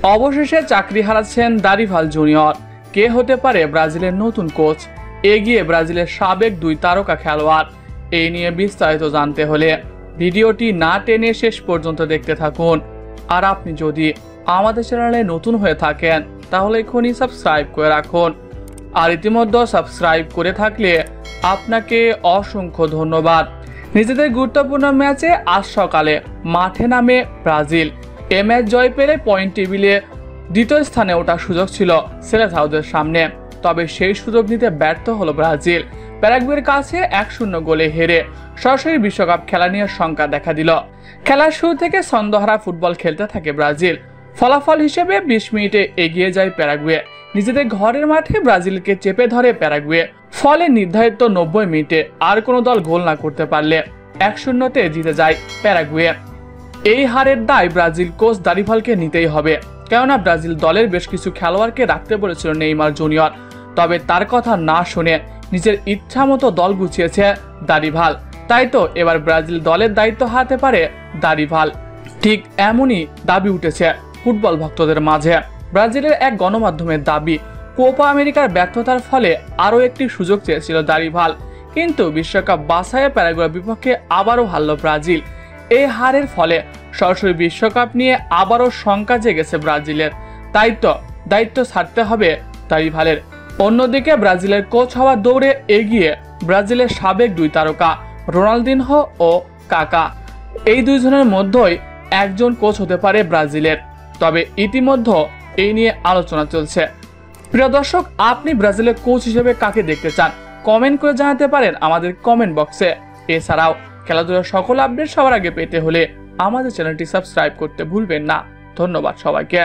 অবশেষে চাকরি হারাচ্ছেন দারিভাল জুনিয়র। কে হতে পারে ব্রাজিলের নতুন কোচ? এগিয়ে ব্রাজিলের সাবেক 2 তারকা খেলোয়াড়। এই নিয়ে বিস্তারিত জানতে হলে ভিডিওটি না টেনে শেষ পর্যন্ত দেখতে থাকুন। আর আপনি যদি আমাদের চ্যানেলে নতুন হয়ে থাকেন তাহলে এখনই সাবস্ক্রাইব করে রাখুন। আর ইতিমধ্যে সাবস্ক্রাইব করে থাকলে আপনাকে অসংখ্য ধন্যবাদ। নিজেদের গুরুত্বপূর্ণ ম্যাচে আজ সকালে মাঠে নামে ব্রাজিল। এ ম্যাচ জয় পেলে পয়েন্ট টেবিলে দ্বিতীয় স্থানে ওঠার সুযোগ ছিল সেলেসাওদের সামনে, তবে সেই সুযোগ নিতে ব্যর্থ হলো ব্রাজিল। প্যারাগুয়ের কাছে 1-0 গোলে হেরে সরাসরি বিশ্বকাপ খেলা নিয়ে শঙ্কা দেখা দিল। খেলার শুরু থেকে ছন্দহারা ফুটবল খেলতে থাকে ব্রাজিল। ফলাফল হিসেবে 20 মিনিটে এগিয়ে যায় প্যারাগুয়ে। নিজেদের ঘরের মাঠে ব্রাজিলকে চেপে ধরে প্যারাগুয়ে। ফলে নির্ধারিত 90 মিনিটে আর কোনো দল গোল না করতে পারলে 1-0 জিতে যায় প্যারাগুয়ে। এই হারের দায় ব্রাজিল কোচ দারিভালকে নিতেই হবে, কেননা ব্রাজিল দলের বেশ কিছু খেলোয়াড়কে রাখতে বলেছিল নেইমার জুনিয়র। তবে তার কথা না শুনে নিজের ইচ্ছা মতো দল গুছিয়েছে দারিভাল। তাই তো এবার ব্রাজিল দলের দায়িত্ব হাতে পারে দারিভাল। ঠিক এমনই দাবি উঠেছে ফুটবল ভক্তদের মাঝে। ব্রাজিলের এক গণমাধ্যমের দাবি, কোপা আমেরিকার ব্যর্থতার ফলে আরও একটি সুযোগ চেয়েছিল দারিভাল, কিন্তু বিশ্বকাপ বাছাইয়ে প্যারাগুয়ের বিপক্ষে আবারও হারল ব্রাজিল। এই হারের ফলে সরাসরি বিশ্বকাপ নিয়ে আবারও শঙ্কা জেগেছে ব্রাজিলের। তাই তো দায়িত্ব ছাড়তে হবে দারিভালের। অন্যদিকে ব্রাজিলের কোচ হওয়ার দৌড়ে এগিয়ে ব্রাজিলের সাবেক 2 তারকা রোনালদিনহো ও কাকা। এই দুইজনের মধ্যেই একজন কোচ হতে পারে ব্রাজিলের, তবে ইতিমধ্যে এই নিয়ে আলোচনা চলছে। প্রিয় দর্শক, আপনি ব্রাজিলের কোচ হিসেবে কাকে দেখতে চান কমেন্ট করে জানাতে পারেন আমাদের কমেন্ট বক্সে। এছাড়াও খেলাধুলার সকল আপডেট সবার আগে পেতে হলে আমাদের চ্যানেলটি সাবস্ক্রাইব করতে ভুলবেন না। ধন্যবাদ সবাইকে।